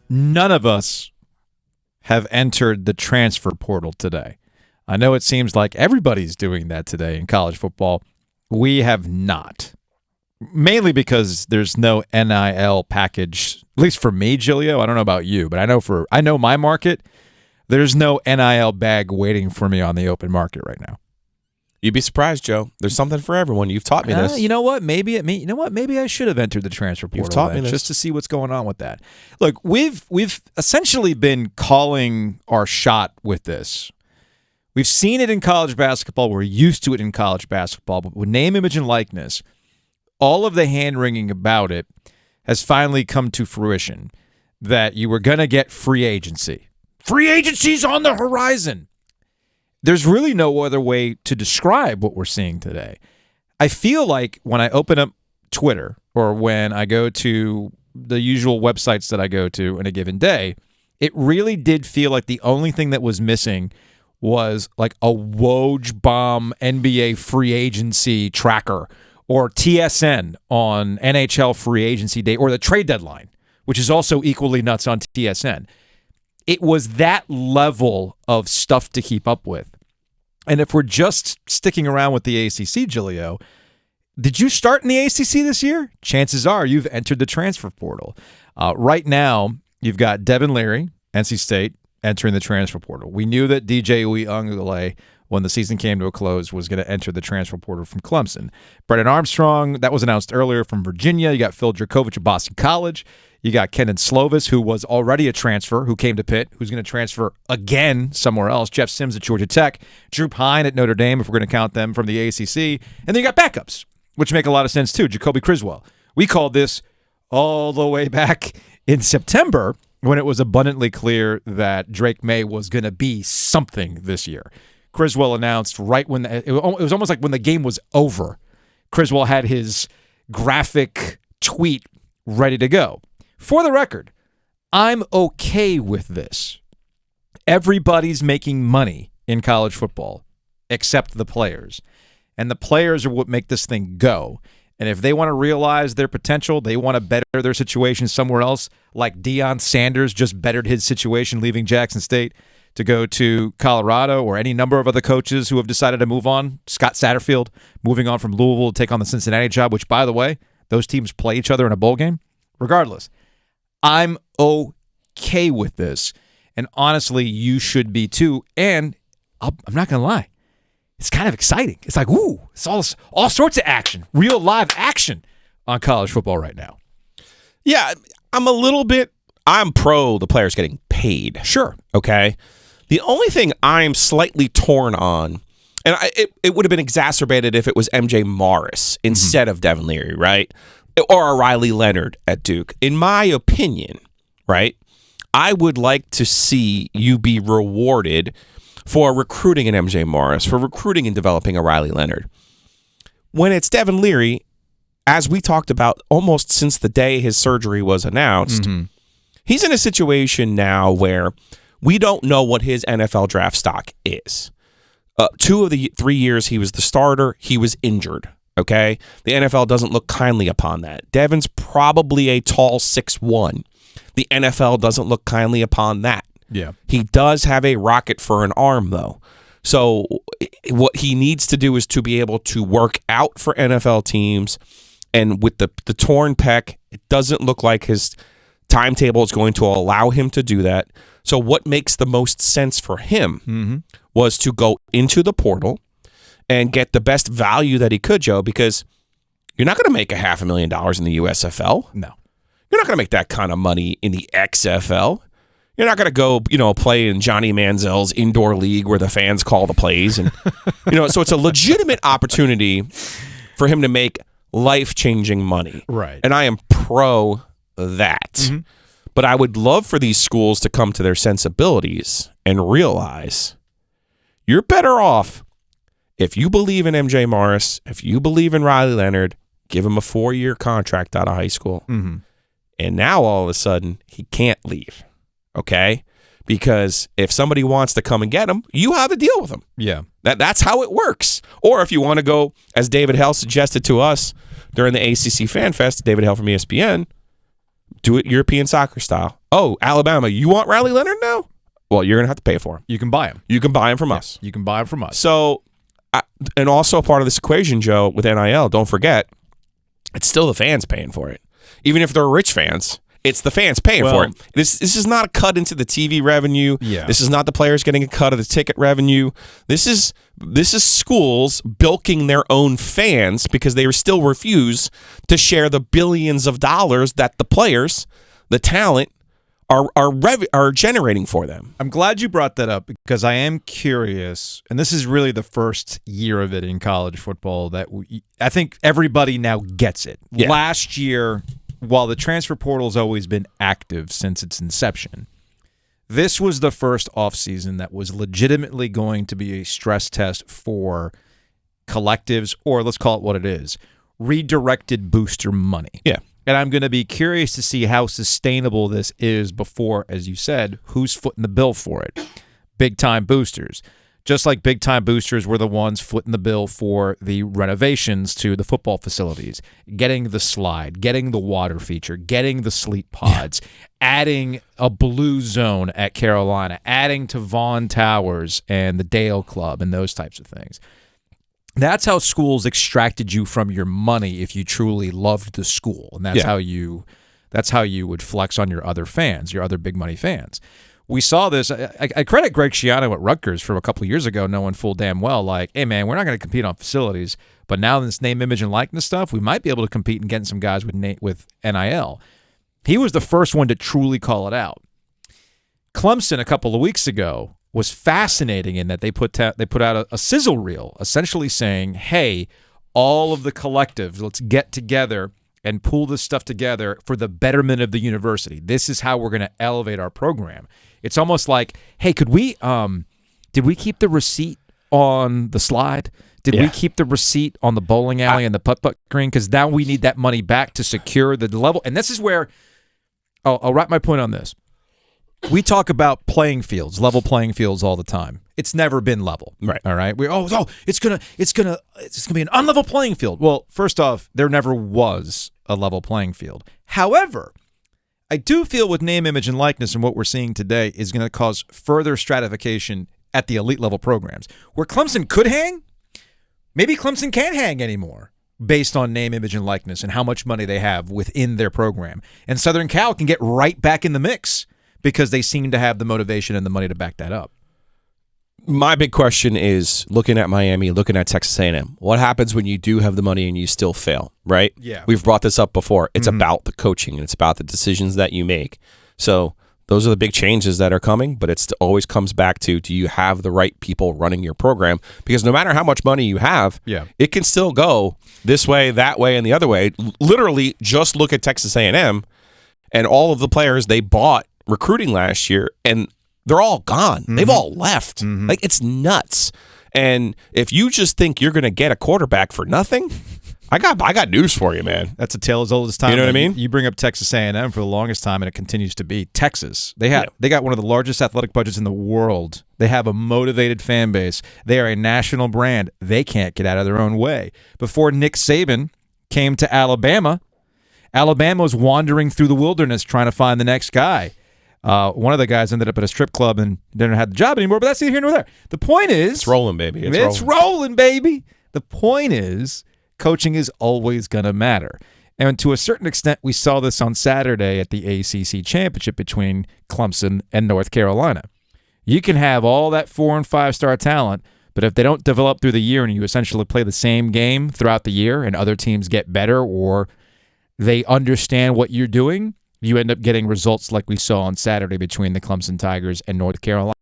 none of us have entered the transfer portal today. I know it seems like everybody's doing that today in college football. We have not. Mainly because there's no NIL package, at least for me, Giglio. I don't know about you, but I know my market. There's no NIL bag waiting for me on the open market right now. You'd be surprised, Joe. There's something for everyone. You've taught me this. You know what? Maybe I should have entered the transfer portal. You've taught me this. Just to see what's going on with that. Look, we've essentially been calling our shot with this. We've seen it in college basketball. We're used to it in college basketball. But with name, image, and likeness, all of the hand-wringing about it has finally come to fruition that you were going to get free agency. Free agency's on the horizon. There's really no other way to describe what we're seeing today. I feel like when I open up Twitter or when I go to the usual websites that I go to in a given day, it really did feel like the only thing that was missing was like a Woj bomb NBA free agency tracker or TSN on NHL free agency day or the trade deadline, which is also equally nuts on TSN. It was that level of stuff to keep up with. And if we're just sticking around with the ACC, Giglio, did you start in the ACC this year? Chances are you've entered the transfer portal. Right now, you've got Devin Leary, NC State, entering the transfer portal. We knew that DJ Uiagalelei, when the season came to a close, was going to enter the transfer portal from Clemson. Brennan Armstrong, that was announced earlier, from Virginia. You got Phil Dracovic of Boston College. You got Kenan Slovis, who was already a transfer, who came to Pitt, who's going to transfer again somewhere else. Jeff Sims at Georgia Tech. Drew Pine at Notre Dame, if we're going to count them from the ACC. And then you got backups, which make a lot of sense too. Jacoby Criswell. We called this all the way back in September when it was abundantly clear that Drake May was going to be something this year. Criswell announced right when it was almost like when the game was over. Criswell had his graphic tweet ready to go. For the record, I'm okay with this. Everybody's making money in college football except the players. And the players are what make this thing go. And if they want to realize their potential, they want to better their situation somewhere else, like Deion Sanders just bettered his situation leaving Jackson State to go to Colorado, or any number of other coaches who have decided to move on. Scott Satterfield moving on from Louisville to take on the Cincinnati job, which, by the way, those teams play each other in a bowl game. Regardless, I'm okay with this. And honestly, you should be too. And I'm not going to lie, it's kind of exciting. It's like, ooh, it's all sorts of action, real live action on college football right now. Yeah, I'm pro the players getting paid. Sure. Okay. The only thing I'm slightly torn on, and it would have been exacerbated if it was MJ Morris instead of Devin Leary, right? Or a Riley Leonard at Duke. In my opinion, right, I would like to see you be rewarded for recruiting an MJ Morris, for recruiting and developing a Riley Leonard. When it's Devin Leary, as we talked about almost since the day his surgery was announced, he's in a situation now where we don't know what his NFL draft stock is. 2 of the 3 years he was the starter, he was injured. Okay? The NFL doesn't look kindly upon that. Devin's probably a tall 6'1". The NFL doesn't look kindly upon that. Yeah. He does have a rocket for an arm, though. So what he needs to do is to be able to work out for NFL teams. And with the torn pec, it doesn't look like his timetable is going to allow him to do that. So what makes the most sense for him was to go into the portal and get the best value that he could, Joe, because you're not going to make $500,000 in the USFL. No. You're not going to make that kind of money in the XFL. You're not going to go, play in Johnny Manziel's indoor league where the fans call the plays. And, so it's a legitimate opportunity for him to make life-changing money. Right. And I am pro that. But I would love for these schools to come to their sensibilities and realize you're better off if you believe in MJ Morris, if you believe in Riley Leonard, give him a 4-year contract out of high school. And now all of a sudden he can't leave. Okay? Because if somebody wants to come and get him, you have to deal with him. Yeah. That's how it works. Or if you want to go, as David Hell suggested to us during the ACC Fan Fest, David Hell from ESPN, Do it European soccer style. Oh, Alabama, you want Riley Leonard now? Well, you're going to have to pay for him. You can buy him. You can buy him from us. You can buy him from us. So, and also part of this equation, Joe, with NIL, don't forget, it's still the fans paying for it. Even if they're rich fans, it's the fans paying for it. This is not a cut into the TV revenue. Yeah. This is not the players getting a cut of the ticket revenue. This is schools bilking their own fans because they still refuse to share the billions of dollars that the players, the talent, are generating for them. I'm glad you brought that up because I am curious, and this is really the first year of it in college football that I think everybody now gets it. Yeah. Last year, while the transfer portal has always been active since its inception, this was the first offseason that was legitimately going to be a stress test for collectives, or let's call it what it is, redirected booster money. Yeah. And I'm going to be curious to see how sustainable this is before, as you said, who's footing the bill for it. Big-time boosters. Just like big-time boosters were the ones footing the bill for the renovations to the football facilities, getting the slide, getting the water feature, getting the sleep pods, adding a blue zone at Carolina, adding to Vaughn Towers and the Dale Club and those types of things. That's how schools extracted you from your money if you truly loved the school, and that's how you would flex on your other fans, your other big money fans. We saw this. I credit Greg Schiano at Rutgers from a couple of years ago, knowing full damn well, like, hey man, we're not going to compete on facilities, but now this name, image, and likeness stuff, we might be able to compete and get some guys with NIL. He was the first one to truly call it out. Clemson a couple of weeks ago was fascinating in that they put out a sizzle reel, essentially saying, hey, all of the collectives, let's get together and pull this stuff together for the betterment of the university. This is how we're going to elevate our program. It's almost like, hey, did we keep the receipt on the slide? Did we keep the receipt on the bowling alley and the putt-putt green? Because now we need that money back to secure the level. And this is where I'll wrap my point on this. We talk about playing fields, level playing fields all the time. It's never been level. Right. All right. It's gonna be an unlevel playing field. Well, first off, there never was a level playing field. However, I do feel with name, image, and likeness and what we're seeing today is going to cause further stratification at the elite level programs. Where Clemson could hang, maybe Clemson can't hang anymore based on name, image, and likeness and how much money they have within their program. And Southern Cal can get right back in the mix because they seem to have the motivation and the money to back that up. My big question is looking at Miami, looking at Texas A&M. What happens when you do have the money and you still fail, right? Yeah. We've brought this up before. It's about the coaching and it's about the decisions that you make. So those are the big changes that are coming, but it always comes back to, do you have the right people running your program? Because no matter how much money you have, it can still go this way, that way, and the other way. Literally, just look at Texas A&M and all of the players they bought recruiting last year, and they're all gone. They've all left. Like, it's nuts. And if you just think you're going to get a quarterback for nothing, I got news for you, man. That's a tale as old as time. You know what I mean? You bring up Texas A&M for the longest time, and it continues to be. Texas, they got one of the largest athletic budgets in the world. They have a motivated fan base. They are a national brand. They can't get out of their own way. Before Nick Saban came to Alabama, Alabama was wandering through the wilderness trying to find the next guy. One of the guys ended up at a strip club and didn't have the job anymore, but that's neither here nor there. The point is... It's rolling, baby. It's rolling, baby. The point is, coaching is always going to matter. And to a certain extent, we saw this on Saturday at the ACC Championship between Clemson and North Carolina. You can have all that 4- and 5-star talent, but if they don't develop through the year and you essentially play the same game throughout the year and other teams get better or they understand what you're doing, you end up getting results like we saw on Saturday between the Clemson Tigers and North Carolina.